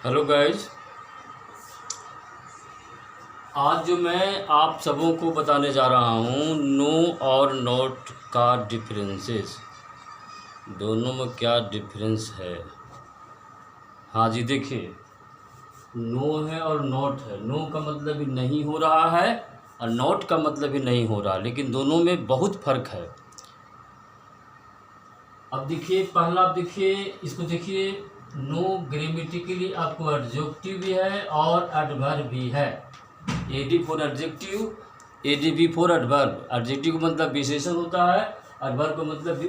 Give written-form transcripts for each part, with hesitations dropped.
Hello guys. आज जो मैं आप सबों को बताने जा रहा हूँ नो और नॉट का डिफरेंसेस, दोनों में क्या डिफरेंस है। हाँ जी, देखिए, नो है और नॉट है। नो का मतलब भी नहीं हो रहा है और नॉट का मतलब भी नहीं हो रहा, लेकिन दोनों में बहुत फ़र्क है। अब देखिए, पहला आप देखिए, इसको देखिए, नो ग्रामेटिकली आपको एडजेक्टिव भी है और एडवर्ब भी है। Ad for adjective, adv for adverb. Adjective का मतलब विशेषण होता है, एडवर्ब का मतलब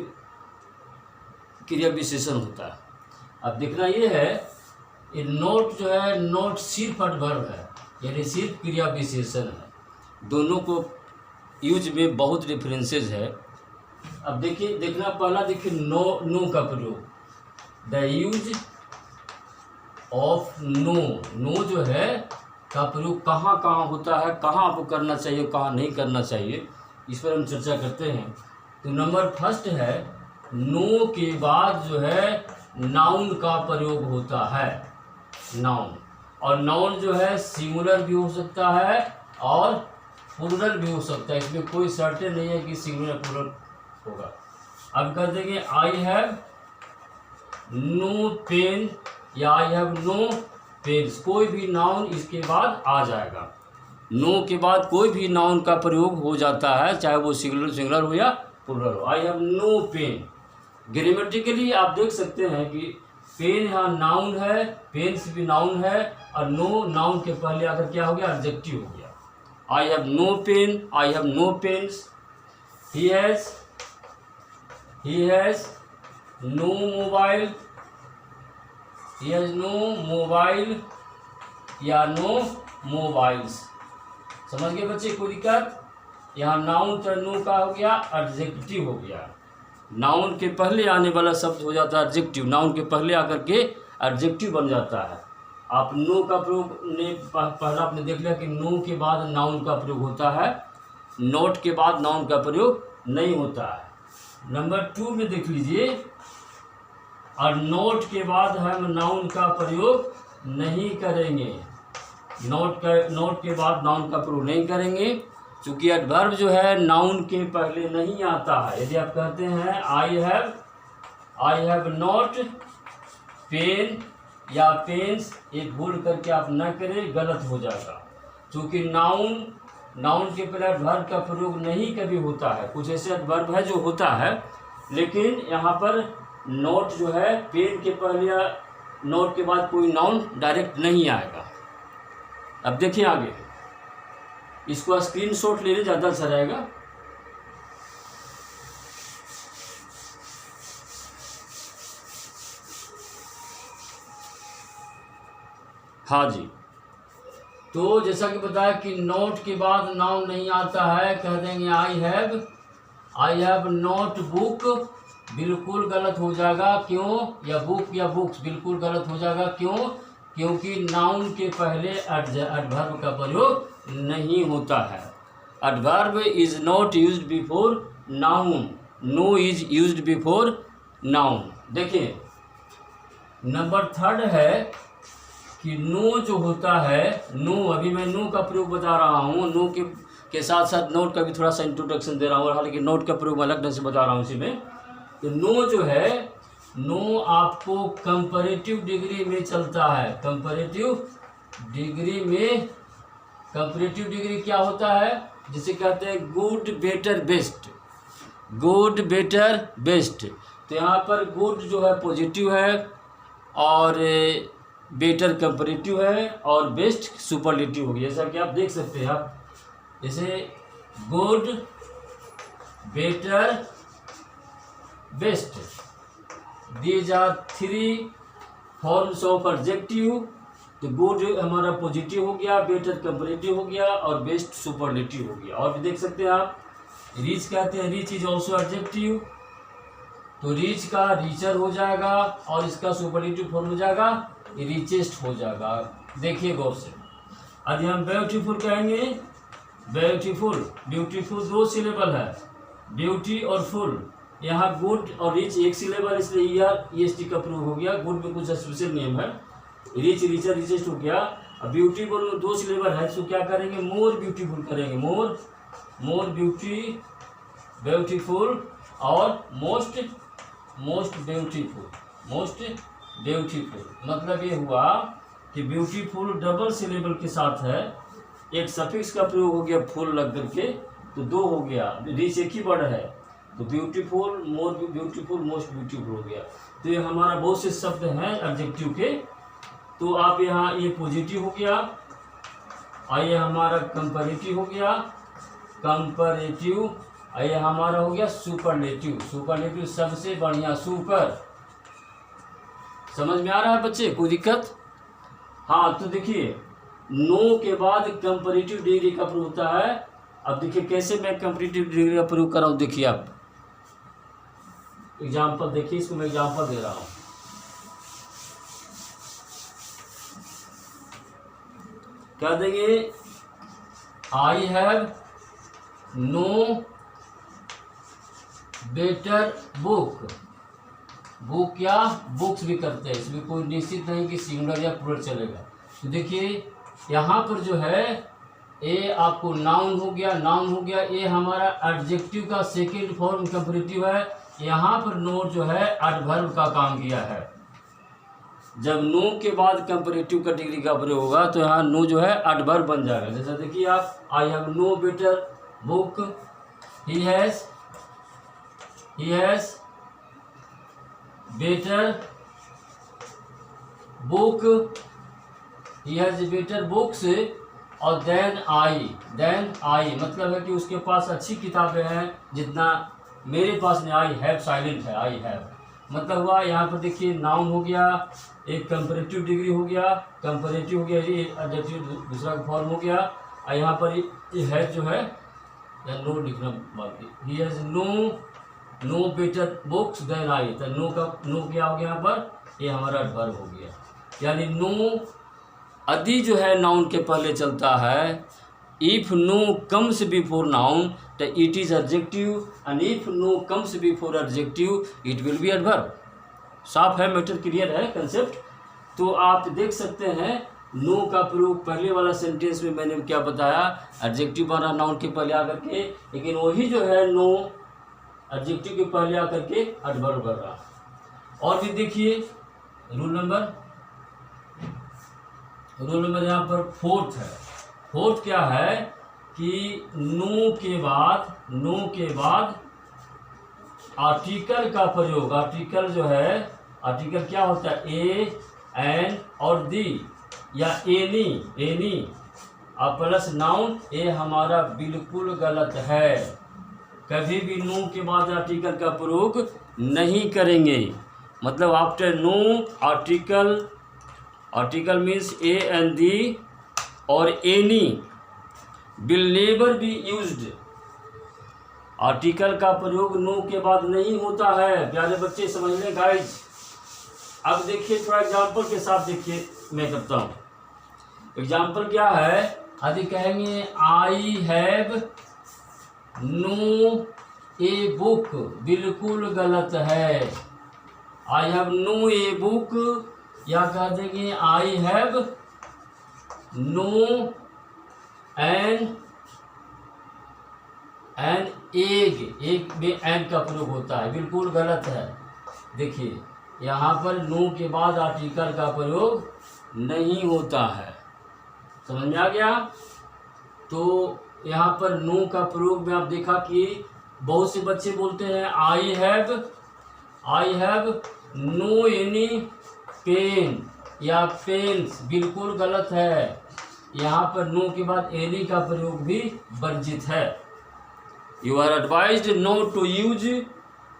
क्रिया विशेषण होता है। अब देखना ये है, ये नोट जो है, नोट सिर्फ एडवर्ब है, यानी सिर्फ क्रिया विशेषण है। दोनों को यूज में बहुत डिफरेंसेस है। अब देखिए, देखना पहला देखिए, नो का प्रयोग, द यूज ऑफ नो जो है का प्रयोग कहाँ कहाँ होता है, कहाँ आपको करना चाहिए, कहाँ नहीं करना चाहिए, इस पर हम चर्चा करते हैं। तो नंबर फर्स्ट है, नो के बाद जो है नाउन का प्रयोग होता है। नाउन, और नाउन जो है सिंगुलर भी हो सकता है और प्लूरल भी हो सकता है। इसमें कोई सर्टेन नहीं है कि सिंगुलर प्लूरल होगा। अब कर देंगे, आई हैव नो पेन या आई हैव नो पेन्स। कोई भी नाउन इसके बाद आ जाएगा। नो के बाद कोई भी नाउन का प्रयोग हो जाता है, चाहे वो सिंगुलर हो या प्लूरल हो। I have no pen. Grammatically आप देख सकते हैं कि पेन यहाँ नाउन है, पेन्स भी नाउन है, और नो नाउन के पहले आकर क्या हो गया, एडजेक्टिव हो गया। I have no pen, I have no pens. He has no mobile, he has no mobile या नो मोबाइल्स। समझ गए बच्चे, कोई दिक्कत? यहाँ नाउन का नो का हो गया, एडजेक्टिव हो गया। नाउन के पहले आने वाला शब्द हो जाता है एडजेक्टिव, नाउन के पहले आकर के एडजेक्टिव बन जाता है। आप नो का प्रयोग ने पहला आपने देख लिया कि नो के बाद नाउन का प्रयोग होता है, नॉट के बाद नाउन का प्रयोग नहीं होता है। नंबर 2 में देख लीजिए, और नोट के बाद हम नाउन का प्रयोग नहीं करेंगे। नोट के बाद नाउन का प्रयोग नहीं करेंगे, क्योंकि एडवर्ब जो है नाउन के पहले नहीं आता है। यदि आप कहते हैं आई हैव नॉट पेन या पेन्स, एक भूल करके आप न करें, गलत हो जाएगा। क्योंकि नाउन के पहले एडवर्ब का प्रयोग नहीं कभी होता है। कुछ ऐसे एडवर्ब है जो होता है, लेकिन यहाँ पर नोट जो है, पेन के पहले या नोट के बाद कोई नाउन डायरेक्ट नहीं आएगा। अब देखिए आगे, इसको स्क्रीनशॉट लेने ज़्यादा अच्छा रहेगा। हाँ जी, तो जैसा कि बताया कि नोट के बाद नाउन नहीं आता है, कह देंगे आई हैव नोट बुक, बिल्कुल गलत हो जाएगा। क्यों? या बुक या बुक्स, बिल्कुल गलत हो जाएगा। क्यों? क्योंकि नाउन के पहले एडवर्ब का प्रयोग नहीं होता है। Adverb is not used before noun, no is used before noun. देखिए, नंबर 3 है कि नो जो होता है, नो, अभी मैं नो का प्रयोग बता रहा हूँ, नो के साथ साथ नोट का भी थोड़ा सा इंट्रोडक्शन दे रहा हूँ, हालांकि नोट का प्रयोग अलग ढंग से बता रहा हूँ इसी में। तो नो जो है, नो आपको कंपैरेटिव डिग्री में चलता है। कंपैरेटिव डिग्री क्या होता है, जिसे कहते हैं good better best. Good better best, तो यहाँ पर गुड जो है पॉजिटिव है, और बेटर कंपैरेटिव है, और बेस्ट सुपरलेटिव हो गया। जैसा कि आप देख सकते हैं, आप जैसे good better best, these are 3 forms of adjective. तो गुड हमारा पॉजिटिव हो गया, बेटर कंपैरेटिव हो गया, और बेस्ट सुपरलेटिव हो गया। और भी देख सकते हैं आप, रिच कहते हैं, रिच इज ऑल्सो एडजेक्टिव, तो रिच का रिचर हो जाएगा, और इसका सुपरलेटिव फॉर्म हो जाएगा रिचेस्ट हो जाएगा। देखिए गौर से, यदि हम ब्यूटीफुल कहेंगे, ब्यूटीफुल 2 सिलेबल है, ब्यूटी और फुल। यहाँ गुड और रिच एक सिलेबल, इसलिए ER EST का प्रयोग हो गया। गुड में कुछ स्पेशल नियम है, रिच रिचर रिचेस्ट हो गया। अब ब्यूटीफुल में 2 सिलेबल है, तो क्या करेंगे, मोर ब्यूटीफुल करेंगे, मोर ब्यूटीफुल और मोस्ट ब्यूटीफुल। मतलब ये हुआ कि ब्यूटीफुल डबल सिलेबल के साथ है, एक सफिक्स का प्रयोग हो गया फुल लग करके, तो 2 हो गया, रिच एक ही वर्ड है, तो beautiful, more beautiful, most beautiful हो गया। तो ये हमारा बहुत से शब्द हैं एडजेक्टिव के। तो आप यहाँ ये पॉजिटिव हो गया, आइए हमारा कंपैरेटिव हो गया, कंपैरेटिव, आइए हमारा हो गया सुपरलेटिव सबसे बढ़िया, सुपर। समझ में आ रहा है बच्चे, कोई दिक्कत? हाँ, तो देखिए नो के बाद कंपैरेटिव डिग्री का प्रयोग होता है। अब देखिए कैसे मैं कंपैरेटिव डिग्री का प्रयोग कर रहा हूँ, देखिए आप एग्जाम्पल देखिए, इसको मैं एग्जाम्पल दे रहा हूँ। क्या देंगे, I have no better book क्या बुक्स भी करते हैं, इसमें कोई निश्चित नहीं कि सिंगुलर या प्लूरल चलेगा। तो देखिए यहाँ पर जो है ए आपको नाउन हो गया, ये हमारा एडजेक्टिव का सेकेंड फॉर्म कंपैरेटिव है। यहाँ पर नो जो है एडवर्ब का काम किया है। जब नो के बाद कंपैरेटिव का डिग्री का प्रयोग होगा तो यहाँ नो जो है एडवर्ब बन जाएगा। जैसा देखिए आप, I have no better book, he has better book, he has better books, और देन आई मतलब है कि उसके पास अच्छी किताबें हैं जितना मेरे पास नहीं। आई हैव साइलेंट है, आई हैव मतलब हुआ यहाँ पर देखिए नाउन हो गया, एक कंपैरेटिव डिग्री हो गया, ये एडजेक्टिव दूसरा फॉर्म हो गया, और यहाँ पर ये हैज जो है या नो लिखना बाकी, he has no better books then I, तो नो क्या हो गया यहाँ पर, ये हमारा एडवर्ब हो गया। यानी नो यदि जो है नाउन के पहले चलता है, if no comes before noun तो it is adjective, and if no comes before adjective it will be adverb. साफ है, मैटर क्लियर है कंसेप्ट। तो आप देख सकते हैं नो का प्रयोग पहले वाला सेंटेंस में मैंने क्या बताया, एडजेक्टिव बना नाउन के पहले आकर के, लेकिन वही जो है नो एडजेक्टिव के पहले आकर के एडवर्ब कर रहा। और भी देखिए रूल नंबर यहाँ पर फोर्थ है। फोर्थ क्या है कि नो के बाद आर्टिकल का प्रयोग, आर्टिकल जो है, आर्टिकल क्या होता है, ए, एन और दी या एनी और प्लस नाउन, ये हमारा बिल्कुल गलत है। कभी भी नो के बाद आर्टिकल का प्रयोग नहीं करेंगे। मतलब after no article means A and the और any will never be used. Article का प्रयोग नो के बाद नहीं होता है, प्यारे बच्चे समझ लें गाइज। अब देखिए थोड़ा एग्जाम्पल के साथ देखिए, मैं करता हूँ एग्जाम्पल क्या है। यदि कहेंगे I have no a book, बिल्कुल गलत है। I have no a book, या कह देंगे I have no an egg में एन का प्रयोग होता है, बिल्कुल गलत है। देखिए यहाँ पर नो के बाद आर्टिकल का प्रयोग नहीं होता है, समझ में आ गया। तो यहाँ पर नो का प्रयोग में आप देखा कि बहुत से बच्चे बोलते हैं I have no any pen या पेन्स, बिल्कुल गलत है। यहाँ पर नो के बाद एनी का प्रयोग भी वर्जित है। You are advised not to use a,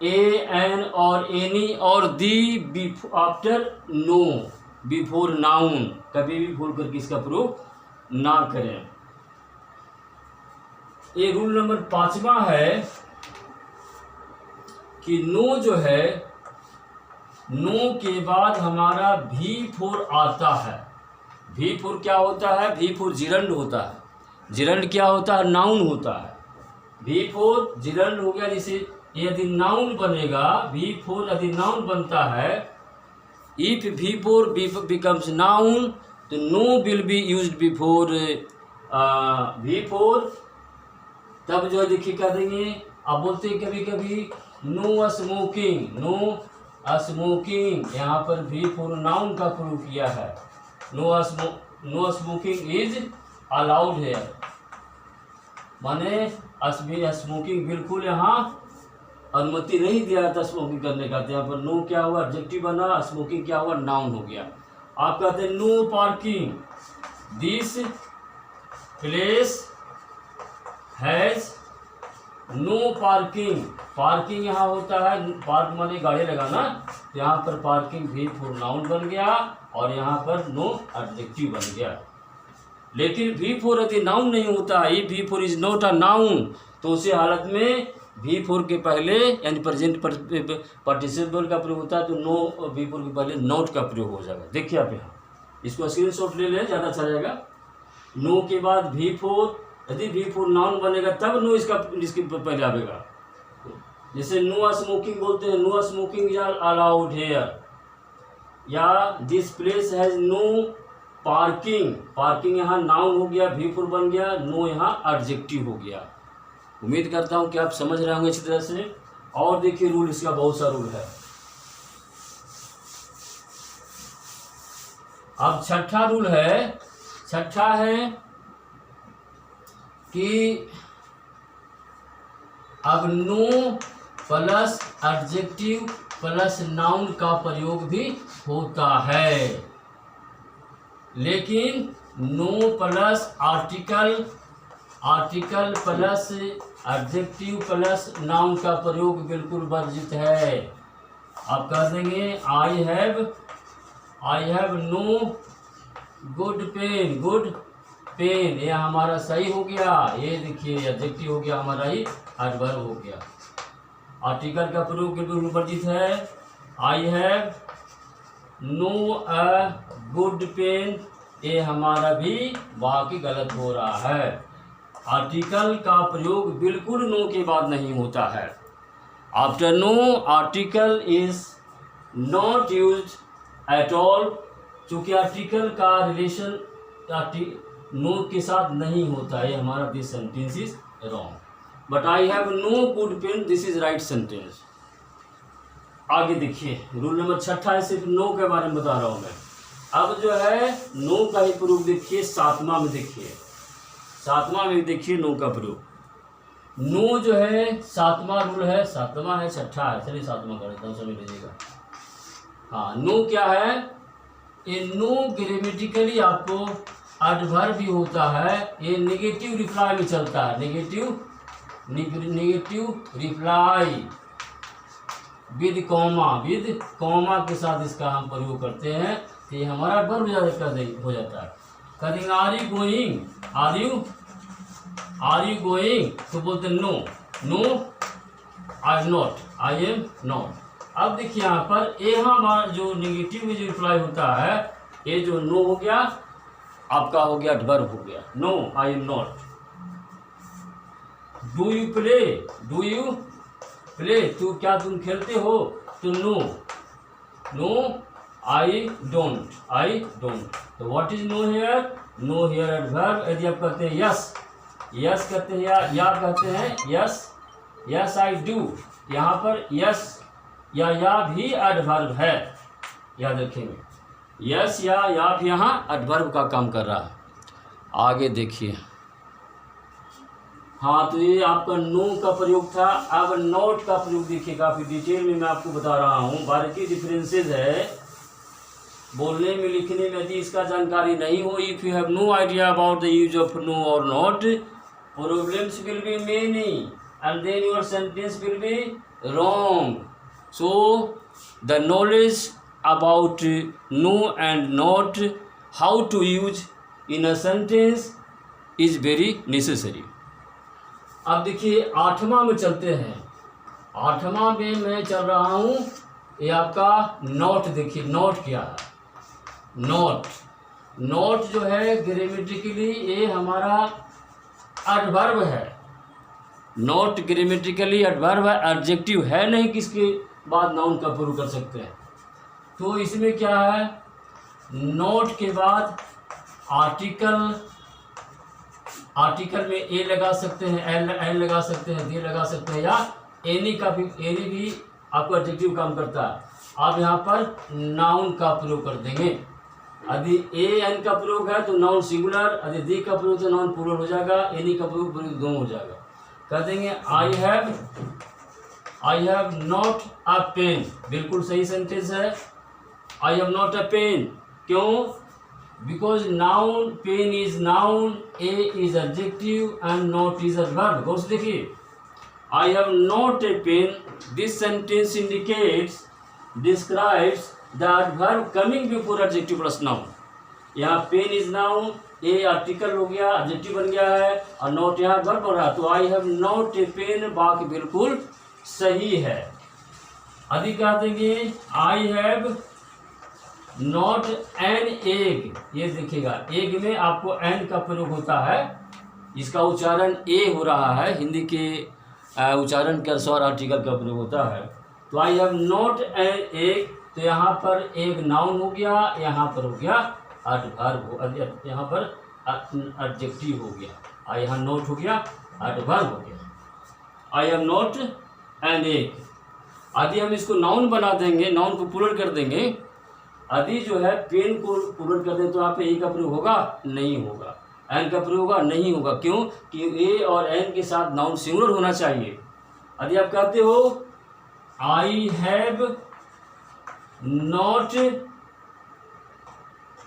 an और एनी और the after no before noun, कभी भी भूल करके इसका प्रयोग ना करें। ये रूल नंबर 5वां है कि नो जो है, नो के बाद हमारा भी फोर आता है। भी फोर क्या होता है, भी फोर जिरंड होता है। जिरंड क्या होता है, नाउन होता है। भी फोर जिरंड हो गया। जैसे यदि नाउन बनेगा, भी फोर यदि नाउन बनता है, इफ V4 becomes noun तो no will be used before V4, तब जो है देखिए क्या देंगे। अब बोलते हैं कभी कभी नो स्मोकिंग, नो स्मोकिंग, यहाँ पर V4 नाउन का प्रयोग किया है। नो स्मोकिंग इज अलाउड है, माने स्मोकिंग बिल्कुल यहाँ अनुमति नहीं दिया जाता स्मोकिंग करने का। तो यहाँ पर नो क्या हुआ, एडजेक्टिव बना, स्मोकिंग क्या हुआ, नाउन हो गया। आप कहते हैं no parking, this place has no parking. Parking यहाँ होता है, पार्क माने गाड़ी लगाना, तो यहाँ पर पार्किंग V4 नाउन बन गया और यहाँ पर नो एडजेक्टिव बन गया। लेकिन V4 यदि नाउन नहीं होता, ये V4 is not a noun, तो उसी हालत में V4 के पहले यानी प्रेजेंट पार्टिसिपल का प्रयोग होता है, तो नो V4 के पहले नॉट का प्रयोग हो जाएगा। देखिए आप यहाँ इसको स्क्रीनशॉट ले लें, ज़्यादा अच्छा रहेगा। नो के बाद V4, यदि V4 नाउन बनेगा तब नो इसके पहले आएगा। जैसे नो स्मोकिंग बोलते हैं, no smoking is allowed here, या this place has no parking. Parking यहाँ नाउन हो गया, V4 बन गया, नो यहाँ एडजेक्टिव हो गया। उम्मीद करता हूँ कि आप समझ रहे होंगे इसी तरह से। और देखिए रूल, इसका बहुत सा रूल है। अब छठा रूल है, छठा है कि अब no plus adjective plus noun का प्रयोग भी होता है, लेकिन no plus article plus adjective plus noun का प्रयोग बिल्कुल वर्जित है। आप कह देंगे I have no good pen, ये हमारा सही हो गया। ये देखिए एडजेक्टिव हो गया हमारा, ही एडवर्ब हो गया। आर्टिकल का प्रयोग बिल्कुल वर्जित है। I have no a good pen, ये हमारा भी वाकई गलत हो रहा है। आर्टिकल का प्रयोग बिल्कुल नो के बाद नहीं होता है। After no article is not used at all, चूँकि आर्टिकल का रिलेशन नो के साथ नहीं होता है, हमारा this sentence is wrong. But I have no good pen, this is right sentence. आगे देखिए रूल नंबर छठा है, सिर्फ नो के बारे में बता रहा हूँ मैं। अब जो है नो का ही प्रयोग देखिए सातवां में, देखिए सातवां में देखिए नो का प्रयोग। नो जो है सातवां रूल है, सातवां है, छठा है, चलिए सातवां कर देता हूँ, समझ लीजिएगा। हाँ, नो क्या है, ये नो ग्रामेटिकली आपको एडवर्ब भी होता है, ये नेगेटिव रिप्लाई में चलता है, नेगेटिव रिप्लाई विद कॉमा के साथ इसका हम प्रयोग करते हैं, तो ये हमारा वर्ब हो जाता है। कहेंगे आर यू गोइंग, तो बोलते नो आई एम नॉट। अब देखिए यहाँ पर यहाँ जो नेगेटिव में जो रिप्लाई होता है, ये जो नो हो गया आपका हो गया एडवर्ब हो गया, no I am not. Do you play, तो क्या तुम खेलते हो, तो नो आई डोंट। तो what is no here, no here adverb. यदि आप कहते हैं यस कहते हैं या कहते हैं यस आई डू, यहाँ पर यस या भी एडवर्ब है, याद रखेंगे। यस या भी यहाँ एडवर्ब का काम कर रहा है। आगे देखिए, हाँ तो ये आपका नो का प्रयोग था। अब नॉट का प्रयोग देखिए, काफ़ी डिटेल में मैं आपको बता रहा हूँ। बारीकी डिफरेंसेस है बोलने में, लिखने में। यदि इसका जानकारी नहीं हो, if you have no idea about the use of no और not, problems will be many and then your sentence will be wrong. So the knowledge about no and not, how to use in a sentence is very necessary। अब देखिए आठवां में चलते हैं। आठवां में मैं चल रहा हूँ, ये आपका नॉट। देखिए नॉट क्या है, नॉट जो है ग्रामेटिकली ये हमारा एडवर्ब है। नॉट ग्रामेटिकली एडवर्ब है, एडजेक्टिव है नहीं, किसके बाद नाउन का प्रयोग कर सकते हैं। तो इसमें क्या है, नोट के बाद आर्टिकल में ए लगा सकते हैं, एल लगा सकते हैं, दी लगा सकते हैं, या एनी भी आपको एडजेक्टिव काम करता है। आप यहाँ पर नाउन का प्रयोग कर देंगे। यदि ए एन का प्रयोग है तो नाउन सिंगुलर, यदि दी का प्रयोग तो नाउन प्लूरल हो जाएगा, एनी का प्रयोग दो हो जाएगा। कर देंगे I have not a pen, बिल्कुल सही सेंटेंस है। I have not a pen, क्यों? Because noun, pen is noun, a is adjective and not is adverb. गौर से देखिए, I have not a pen, this sentence indicates, describes the adverb coming before adjective plus noun. यहाँ pen is noun, a article हो गया, adjective बन गया है, और नॉट यहाँ वर्ब हो रहा है, तो I have not a pen वाक्य बिल्कुल सही है। अधिक कह देंगे I have not an egg, ये देखिएगा एग में आपको एन का प्रयोग होता है, इसका उच्चारण ए हो रहा है, हिंदी के उच्चारण के अनुसार आर्टिकल का प्रयोग होता है। तो I have not an egg, तो यहाँ पर एक नाउन हो गया, यहाँ पर हो गया एडवर्ब, यहाँ पर एडजेक्टिव हो गया, यहाँ नोट हो गया, एडवर्ब हो गया। I have not an egg. यदि हम इसको नाउन बना देंगे, नाउन को प्लूरल कर देंगे, यदि जो है पेन को प्लूरल कर दें तो यहाँ पे ए का प्रयोग होगा? नहीं होगा। एन का प्रयोग होगा? नहीं होगा। क्यों? कि ए और एन के साथ नाउन सिंगुलर होना चाहिए। यदि आप कहते हो I have not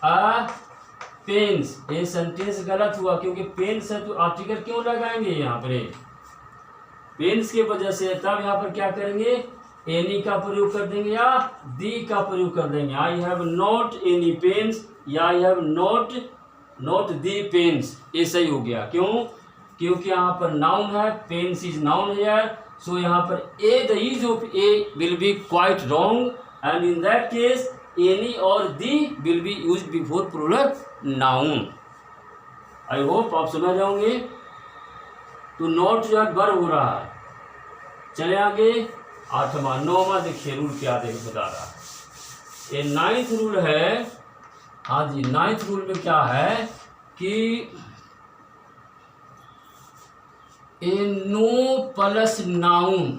a pens, ये सेंटेंस गलत हुआ, क्योंकि पेन्स है तो आर्टिकल क्यों लगाएंगे यहाँ पर? पेन्स के वजह से तब यहाँ पर क्या करेंगे, एनी का प्रयोग कर देंगे या दी का प्रयोग कर देंगे। I have not any pens या I have not the pens, ये सही हो गया। क्यों? क्योंकि यहाँ पर नाउन है, pens is noun here, so यहाँ पर a the use of a will be quite wrong, and in that case any और the will be used before plural noun. I hope आप समझ जाओगे। तो नॉट जो है वर्ब हो रहा है। चले आगे, 8वां 9वां देखिए रूल क्या बता रहा है। ये 9th रूल है। हाँ जी, 9th रूल में क्या है कि ए नो प्लस नाउन,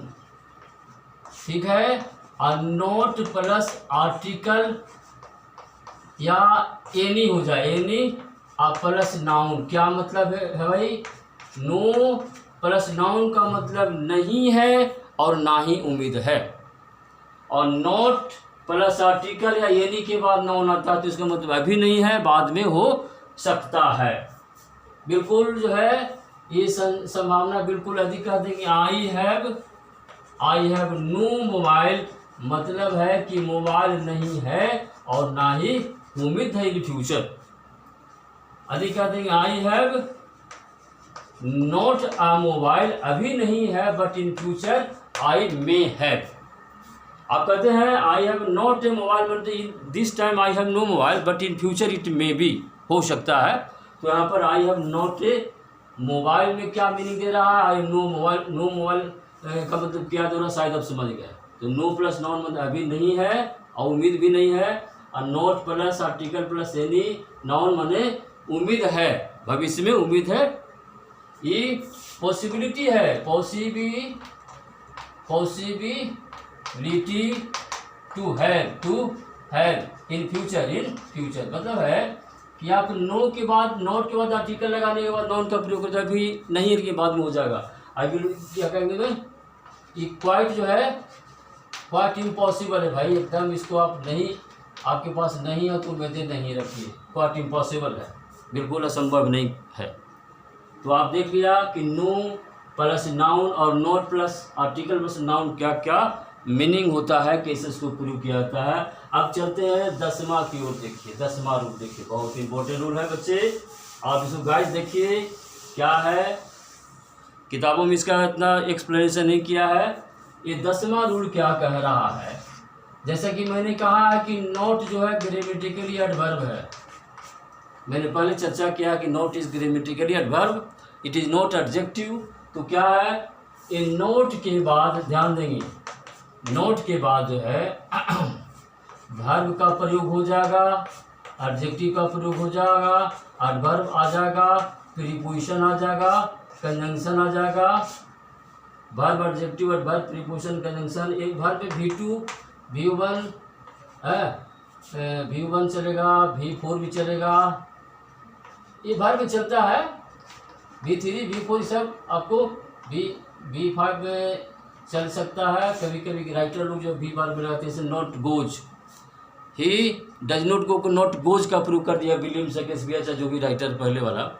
ठीक है, और नॉट प्लस आर्टिकल या एनी हो जाए, एनी और प्लस नाउन। क्या मतलब है भाई? नो प्लस नाउन का मतलब नहीं है और ना ही उम्मीद है, और नॉट प्लस आर्टिकल या एनी के बाद नाउन आता है तो इसका मतलब अभी नहीं है, बाद में हो सकता है। बिल्कुल जो है ये संभावना बिल्कुल अधिक कह देंगे। आई हैव नो मोबाइल, मतलब है कि मोबाइल नहीं है और ना ही उम्मीद है इन फ्यूचर। अधिक कह देंगे I have not a mobile, अभी नहीं है, but in future I may have. आप कहते हैं I have not a mobile, but in this time I have no mobile, but in future it may be, हो सकता है। तो यहाँ पर I have not a mobile में क्या मीनिंग दे रहा है? I no mobile, no mobile का मतलब क्या दे रहा है, शायद आप समझ गए। तो नो प्लस नाउन मतलब अभी नहीं है और उम्मीद भी नहीं है, और not plus article plus any noun माने उम्मीद है, भविष्य में उम्मीद है, ये पॉसिबिलिटी है, possibility to have in future, मतलब है कि आप नो के बाद, नॉट के बाद आर्टिकल लगाने के बाद नाउन का प्रयोग करते हैं, अभी नहीं के बाद में हो जाएगा। आई विल क्या कहेंगे भाई, ये क्वाइट जो है क्वाइट इम्पॉसिबल है भाई, एकदम इसको आप नहीं, आपके पास नहीं है तो उम्मीदें नहीं रखिए, क्वाइट इम्पॉसिबल है, बिल्कुल असंभव नहीं है। तो आप देख लिया कि नो प्लस नाउन और not plus article plus noun क्या क्या मीनिंग होता है, कैसे इसको प्रयोग किया जाता है। अब चलते हैं 10वां की ओर। देखिए 10वां रूल देखिए, बहुत इंपॉर्टेंट रूल है बच्चे, आप इसको गाइस देखिए क्या है, किताबों में इसका इतना एक्सप्लेनेशन नहीं किया है। ये 10वां रूल क्या कह रहा है, जैसा कि मैंने कहा है कि नॉट जो है ग्रामेटिकली एडवर्ब है, मैंने पहले चर्चा किया कि not is grammatically adverb, it is not adjective. तो क्या है, ये नोट के बाद ध्यान देंगे, नोट के बाद जो है एडवर्ब का प्रयोग हो जाएगा, एडजेक्टिव का प्रयोग हो जाएगा, एडवर्ब आ जाएगा, प्रीपोजिशन आ जाएगा, कंजंक्शन आ जाएगा, verb adjective adverb preposition conjunction. एक वर्ब पे V2 V1 है, V1 चलेगा, V4 भी चलेगा, ये वर्ब चलता है, V3 V4 सब आपको V5 चल सकता है। कभी कभी राइटर लोग जो भी वर्ब लगाते हैं जैसे not goes, he does not go को नॉट गोज का प्रूव कर दिया विलियम शेक्सपियर जो भी राइटर पहले वाला,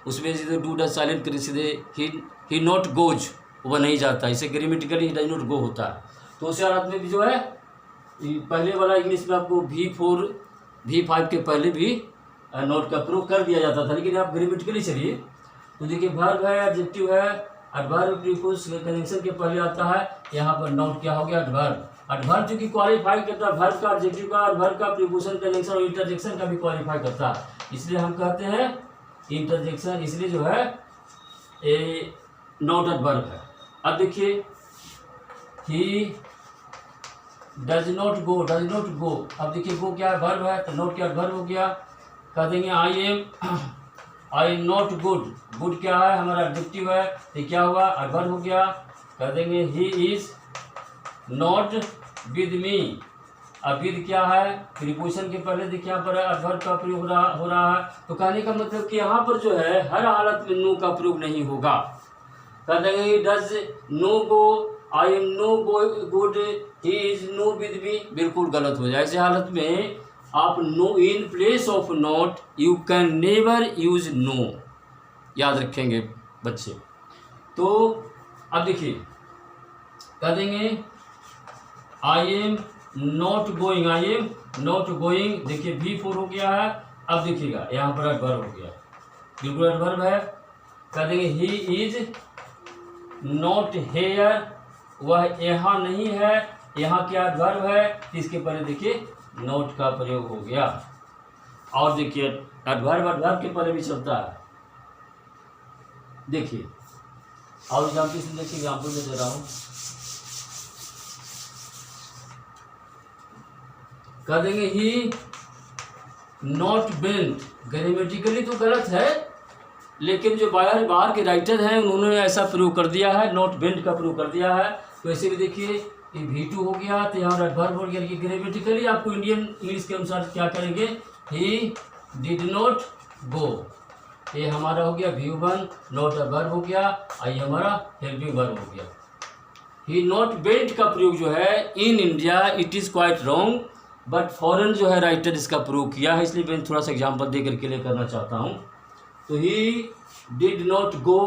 उसमें सीधे डू डज साइलेंट करी सीधे ही नॉट गोज, वह नहीं जाता, इसे grammatically he does not go होता है। तो उस हालत में भी जो है पहले वाला इंग्लिश में आपको V4 V5 के पहले भी नॉट का प्रूव कर दिया जाता था, लेकिन आप ग्रामेटिकली चलिए तो देखिए वर्ब है, एडजेक्टिव है, एडवर्ब प्रीपोजिशन कंजंक्शन के पहले आता है, यहाँ पर नॉट क्या हो गया एडवर्ब। एडवर्ब जो कि क्वालिफाई करता है वर्ब का, एडजेक्टिव का, एडवर्ब का, प्रीपोजिशन कंजंक्शन और इंटरजेक्शन का भी क्वालिफाई करता है, इसलिए हम कहते हैं इंटरजेक्शन, इसलिए जो है ए नॉट एडवर्ब है। अब देखिए he does not go, does not go, अब देखिए गो क्या है वर्ब है, तो नॉट क्या एडवर्ब हो गया। कह देंगे I am not good, good क्या है हमारा एडजेक्टिव है, तो क्या हुआ एडवर्ब हो गया। कह देंगे he is not with me, अब विद क्या है प्रीपोजिशन के पहले देखिए यहाँ पर एडवर्ब का प्रयोग हो रहा है, तो कहने का मतलब कि यहाँ पर जो है हर हालत में नो का प्रयोग नहीं होगा। कह देंगे does no go, I am no good, he is no with me, बिल्कुल गलत हो जाए। ऐसे हालत में आप no in place of not you can never use no, याद रखेंगे बच्चे। तो अब देखिए कह देंगे I am not going, I am not going, देखिए V4 हो गया है। अब देखिएगा यहाँ पर एडवर्ब हो गया, बिल्कुल एडवर्ब है। कह देंगे ही इज नॉट हेयर, वह यहाँ नहीं है, यहाँ क्या एडवर्ब है, इसके पहले देखिए नोट का प्रयोग हो गया। और देखिए एडवर्ब एडवर्ब के पहले भी चलता है, देखिए और एग्जाम्पल से देखिए, एग्जाम्पल में दे रहा हूँ। कह देंगे ही नॉट बेंट, ग्रामेटिकली तो गलत है, लेकिन जो बाहर के राइटर हैं उन्होंने ऐसा प्रयोग कर दिया है, नॉट बेंट का प्रयोग कर दिया है। तो ऐसे भी देखिए ये V2 हो गया, तो यहाँ एडवर्ब हो गया। ग्रामेटिकली आपको इंडियन इंग्लिश के अनुसार क्या करेंगे, ही डिड नॉट गो, ये हमारा हो गया V1, नॉट एडवर्ब हो गया, और ये हमारा हेल्पिंग वर्ब हो गया। ही नॉट बेंट का प्रयोग जो है in India it is quite wrong, but foreign जो है राइटर इसका प्रयोग किया है, इसलिए मैं थोड़ा सा एग्जाम्पल दे करके लिए करना चाहता हूँ। तो ही डिड नॉट गो,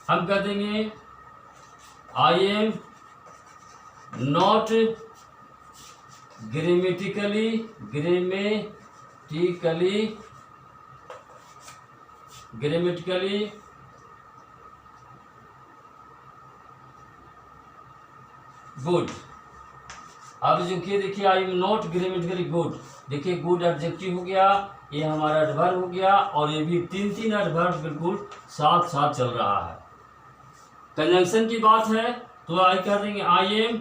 हम कह देंगे I am not grammatically good. अब जो कि देखिए आई एम नॉट ग्रामेटिकली गुड, देखिए गुड एडजेक्टिव हो गया, ये हमारा एडवर्ब हो गया, और ये भी तीन एडवर्ब बिल्कुल साथ साथ चल रहा है। कंजंक्शन की बात है तो आई कर देंगे I am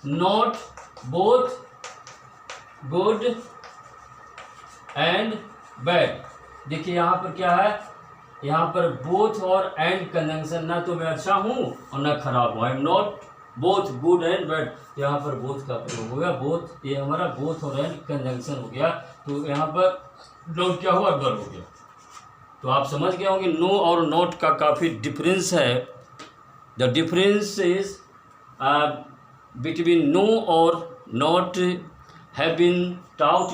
not both good and bad, देखिए यहाँ पर क्या है, यहाँ पर बोथ और एंड कंजंक्शन, ना तो मैं अच्छा हूँ और ना खराब हूँ। आई am not both good and bad, यहाँ पर बोथ का प्रयोग हो गया, बोथ ये हमारा बोथ और एंड कंजंक्शन हो गया, तो यहाँ पर नॉट क्या हुआ एडवर्ब हो गया। तो आप समझ गए होंगे नो और नॉट का काफ़ी डिफरेंस है। The difference is between no और not have been taught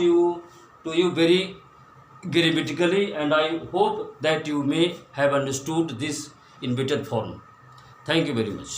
to you very grammatically, and I hope that you may have understood this in better form. Thank you very much.